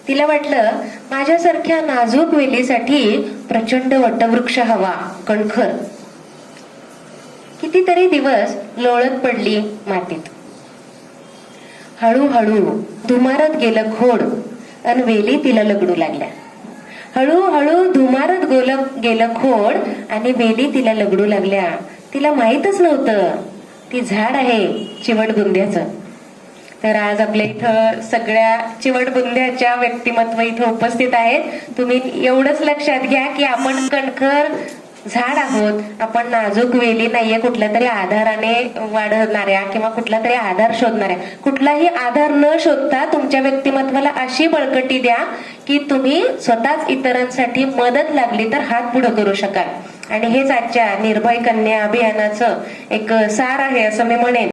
तिला वाटलं माझ्यासारख्या नाजूक वेलीसाठी प्रचंड वटवृक्ष हवा, कणखर. कितीतरी दिवस लोळत पडली मातीत. हळूहळू धुमारत गेलं खोड अन वेली तिला लगडू लागल्या. हळूहळू धुमारत गेलं खोड आणि वेली तिला लगडू लागल्या. तिला माहीतच नव्हतं ती झाड आहे चिवटबुंध्याचं. तर आज आपल्या इथं सगळ्या चिवटबुंध्याच्या व्यक्तिमत्व इथं उपस्थित आहेत. तुम्ही एवढंच लक्षात घ्या की आपण कणखर झाड आहोत, आपण नाजूक वेली नाहीये कुठल्या तरी आधाराने वाढणाऱ्या किंवा कुठला तरी आधार शोधणाऱ्या. कुठलाही आधार न शोधता तुमच्या व्यक्तिमत्वाला अशी बळकटी द्या की तुम्ही स्वतःच इतरांसाठी मदत लागली तर हात पुढे करू शकाल. आणि हेच आजच्या निर्भय कन्या अभियानाचं एक सार आहे असं मी म्हणेन.